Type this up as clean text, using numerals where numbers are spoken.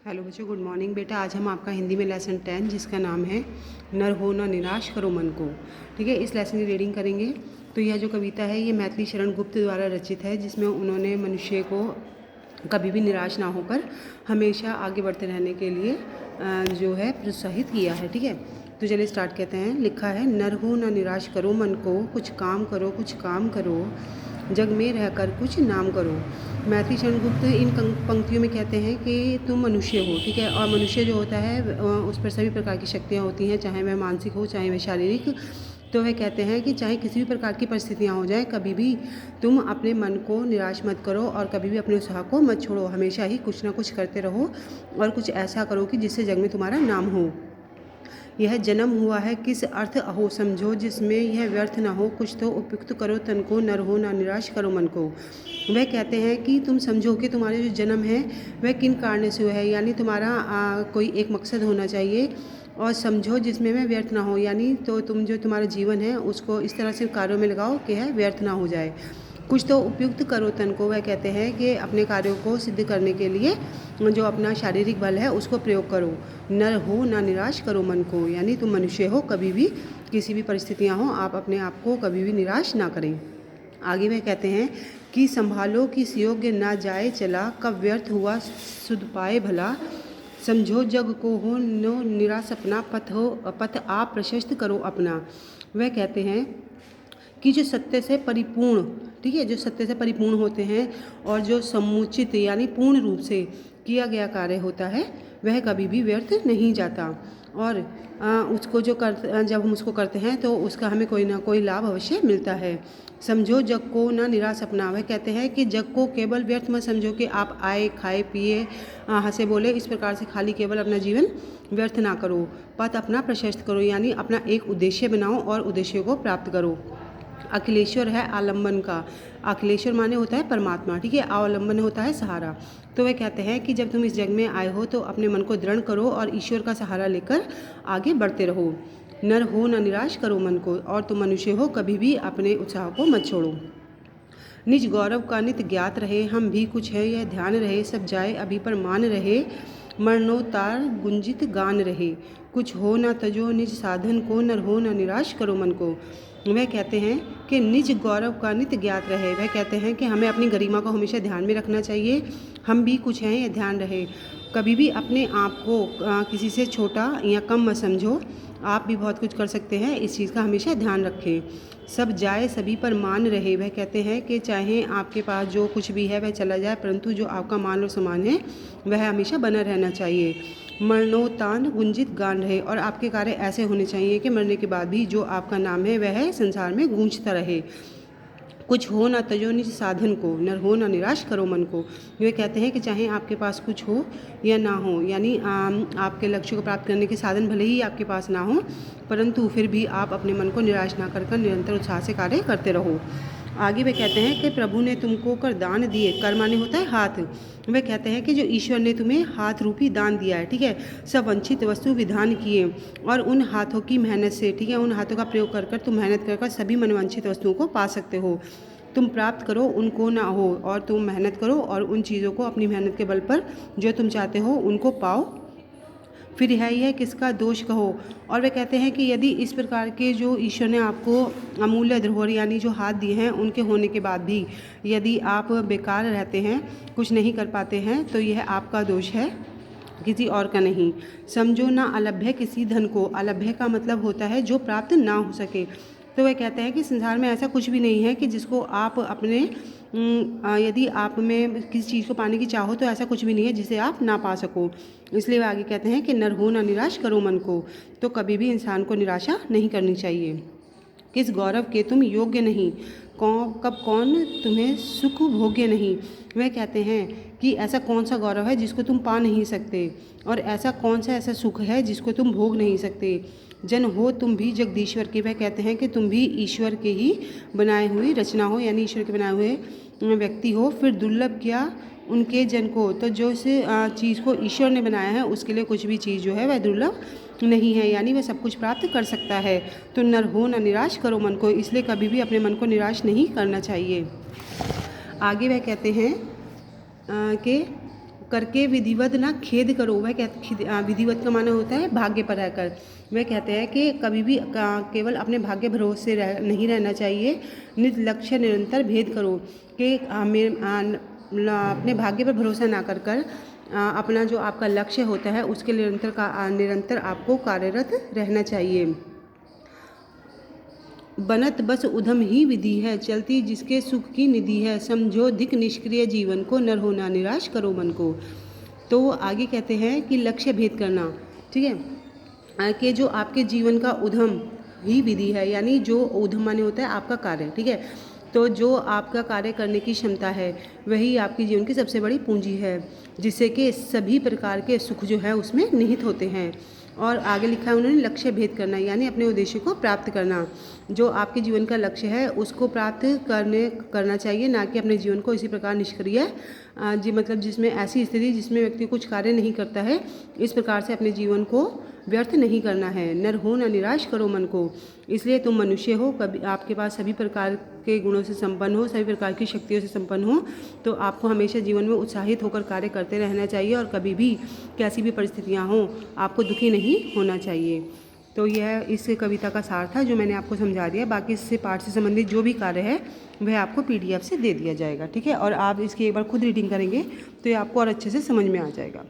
Hello बच्चों, good morning बेटा। आज हम आपका हिंदी में लेसन 10 जिसका नाम है नर हो न निराश करो मन को। ठीक है, इस लेसन की रीडिंग करेंगे। तो यह जो कविता है ये मैथिली शरण गुप्त द्वारा रचित है, जिसमें उन्होंने मनुष्य को कभी भी निराश ना होकर हमेशा आगे बढ़ते रहने के लिए जो है प्रोत्साहित किया है। ठीक है, तो चलिए स्टार्ट करते हैं। लिखा है, नर हो न निराश करो मन को, कुछ काम करो कुछ काम करो, जग में रहकर कुछ नाम करो। मैथिली शरण गुप्त इन पंक्तियों में कहते हैं कि तुम मनुष्य हो। ठीक है, और मनुष्य जो होता है उस पर सभी प्रकार की शक्तियाँ होती हैं, चाहे वह मानसिक हो चाहे वह शारीरिक। तो वह कहते हैं कि चाहे किसी भी प्रकार की परिस्थितियाँ हो जाए, कभी भी तुम अपने मन को निराश मत करो और कभी भी अपने उत्साह को मत छोड़ो। हमेशा ही कुछ ना कुछ करते रहो और कुछ ऐसा करो कि जिससे जग में तुम्हारा नाम हो। यह जन्म हुआ है किस अर्थ हो समझो, जिसमें यह व्यर्थ ना हो। कुछ तो उपयुक्त करो तन को, नर हो ना निराश करो मन को। वह कहते हैं कि तुम समझो कि तुम्हारा जो जन्म है वह किन कारण से हुआ है, यानी तुम्हारा कोई एक मकसद होना चाहिए। और समझो जिसमें वह व्यर्थ ना हो, यानी तो तुम जो तुम्हारा जीवन है उसको इस तरह से कार्यों में लगाओ कि यह व्यर्थ ना हो जाए। कुछ तो उपयुक्त करो तन को, वह कहते हैं कि अपने कार्यों को सिद्ध करने के लिए जो अपना शारीरिक बल है उसको प्रयोग करो। नर हो ना निराश करो मन को, यानी तुम मनुष्य हो, कभी भी किसी भी परिस्थितियाँ हो आप अपने आप को कभी भी निराश ना करें। आगे वह कहते हैं कि संभालो किस योग्य ना जाए चला, कब व्यर्थ हुआ सुध पाए भला। समझो जग को हो नो निराश अपना, पथ आप प्रशस्त करो अपना। वह कहते हैं कि जो सत्य से परिपूर्ण, ठीक है, जो सत्य से परिपूर्ण होते हैं और जो समुचित यानी पूर्ण रूप से किया गया कार्य होता है वह कभी भी व्यर्थ नहीं जाता। और उसको जब हम उसको करते हैं तो उसका हमें कोई ना कोई लाभ अवश्य मिलता है। समझो जग को ना निराश अपना, वह कहते हैं कि जग को केवल व्यर्थ मत समझो कि आप आए खाए पिए हंसे बोले, इस प्रकार से खाली केवल अपना जीवन व्यर्थ ना करो। पथ अपना प्रशस्त करो, यानी अपना एक उद्देश्य बनाओ और उद्देश्य को प्राप्त करो। अखिलेश्वर है आलम्बन का। अखिलेश्वर माने होता है परमात्मा, ठीक है, अवलंबन होता है सहारा। तो वे कहते हैं कि जब तुम इस जग में आए हो तो अपने मन को दृढ़ करो और ईश्वर का सहारा लेकर आगे बढ़ते रहो। नर हो न निराश करो मन को, और तुम मनुष्य हो, कभी भी अपने उत्साह को मत छोड़ो। निज गौरव का नित ज्ञात रहे, हम भी कुछ है यह ध्यान रहे, सब जाए अभी पर मान रहे, मरणोत्तार गुंजित गान रहे। कुछ हो न तजो निज साधन को, नर हो न निराश करो मन को। वह कहते हैं कि निज गौरव का नित ज्ञात रहे, वह कहते हैं कि हमें अपनी गरिमा को हमेशा ध्यान में रखना चाहिए। हम भी कुछ हैं यह ध्यान रहे, कभी भी अपने आप को किसी से छोटा या कम मत समझो। आप भी बहुत कुछ कर सकते हैं, इस चीज़ का हमेशा ध्यान रखें। सब जाए सभी पर मान रहे, वह कहते हैं कि चाहे आपके पास जो कुछ भी है वह चला जाए, परंतु जो आपका मान और सम्मान है वह हमेशा बना रहना चाहिए। मरणोत्तान गुंजित गान रहे, और आपके कार्य ऐसे होने चाहिए कि मरने के बाद भी जो आपका नाम है वह संसार में गूंजता रहे। कुछ हो ना तजो निज साधन को, नर हो ना निराश करो मन को। वे कहते हैं कि चाहे आपके पास कुछ हो या ना हो, यानी आपके लक्ष्य को प्राप्त करने के साधन भले ही आपके पास ना हो, परंतु फिर भी आप अपने मन को निराश ना कर निरंतर उत्साह से कार्य करते रहो। आगे वे कहते हैं कि प्रभु ने तुमको कर दान दिए, कर माने होता है हाथ। वे कहते हैं कि जो ईश्वर ने तुम्हें हाथ रूपी दान दिया है, ठीक है, सब वंचित वस्तु विधान किए, और उन हाथों की मेहनत से, ठीक है, उन हाथों का प्रयोग कर तुम मेहनत कर सभी मनवांछित वस्तुओं को पा सकते हो। तुम प्राप्त करो उनको ना हो, और तुम मेहनत करो और उन चीज़ों को अपनी मेहनत के बल पर जो तुम चाहते हो उनको पाओ, फिर है किसका दोष कहो। और वे कहते हैं कि यदि इस प्रकार के जो ईश्वर ने आपको अमूल्य धरोहर यानी जो हाथ दिए हैं उनके होने के बाद भी यदि आप बेकार रहते हैं, कुछ नहीं कर पाते हैं, तो यह आपका दोष है, किसी और का नहीं। समझो ना अलभ्य किसी धन को, अलभ्य का मतलब होता है जो प्राप्त ना हो सके। तो वह कहते हैं कि संसार में ऐसा कुछ भी नहीं है कि जिसको आप अपने यदि आप में किसी चीज़ को पाने की चाहो तो ऐसा कुछ भी नहीं है जिसे आप ना पा सको। इसलिए वे आगे कहते हैं कि नर हो ना निराश करो मन को, तो कभी भी इंसान को निराशा नहीं करनी चाहिए। किस गौरव के तुम योग्य नहीं, कौन तुम्हें सुख भोग्य नहीं। वह कहते हैं कि ऐसा कौन सा गौरव है जिसको तुम पा नहीं सकते, और ऐसा कौन सा ऐसा सुख है जिसको तुम भोग नहीं सकते। जन हो तुम भी जगदीश्वर के, वह कहते हैं कि तुम भी ईश्वर के ही बनाए हुई रचना हो, यानी ईश्वर के बनाए हुए व्यक्ति हो। फिर दुर्लभ क्या उनके जन को, तो जो इस चीज़ को ईश्वर ने बनाया है उसके लिए कुछ भी चीज़ जो है वह दुर्लभ नहीं है, यानी वह सब कुछ प्राप्त कर सकता है। तो नर हो न निराश करो मन को, इसलिए कभी भी अपने मन को निराश नहीं करना चाहिए। आगे वह कहते हैं कि करके विधिवत ना खेद करो। वह विधिवत का माना होता है भाग्य पर रहकर। वह कहते हैं कि कभी भी केवल अपने भाग्य भरोसे नहीं रहना चाहिए। नित लक्ष्य निरंतर भेद करो कि अपने भाग्य पर भरोसा ना कर अपना जो आपका लक्ष्य होता है उसके निरंतर आपको कार्यरत रहना चाहिए। बनत बस उधम ही विधि है, चलती जिसके सुख की निधि है। समझो धिक निष्क्रिय जीवन को, नर होना निराश करो मन को। तो वो आगे कहते हैं कि लक्ष्य भेद करना, ठीक है, कि जो आपके जीवन का उधम ही विधि है, यानी जो उधम माने होता है आपका कार्य, ठीक है। तो जो आपका कार्य करने की क्षमता है वही आपके जीवन की सबसे बड़ी पूंजी है, जिससे कि सभी प्रकार के सुख जो है उसमें निहित होते हैं। और आगे लिखा है उन्होंने लक्ष्य भेद करना, यानी अपने उद्देश्य को प्राप्त करना। जो आपके जीवन का लक्ष्य है उसको प्राप्त करना चाहिए, ना कि अपने जीवन को इसी प्रकार निष्क्रिय मतलब जिसमें ऐसी स्थिति जिसमें व्यक्ति कुछ कार्य नहीं करता है, इस प्रकार से अपने जीवन को व्यर्थ नहीं करना है। नर हो न निराश करो मन को। इसलिए तुम मनुष्य हो, कभी आपके पास सभी प्रकार के गुणों से संपन्न हो, सभी प्रकार की शक्तियों से संपन्न हो, तो आपको हमेशा जीवन में उत्साहित होकर कार्य करते रहना चाहिए और कभी भी कैसी भी परिस्थितियाँ हों आपको दुखी नहीं होना चाहिए। तो यह इस कविता का सार था जो मैंने आपको समझा दिया। बाकी इससे पाठ से संबंधित जो भी कार्य है वह आपको PDF से दे दिया जाएगा, ठीक है। और आप इसकी एक बार खुद रीडिंग करेंगे तो ये आपको और अच्छे से समझ में आ जाएगा।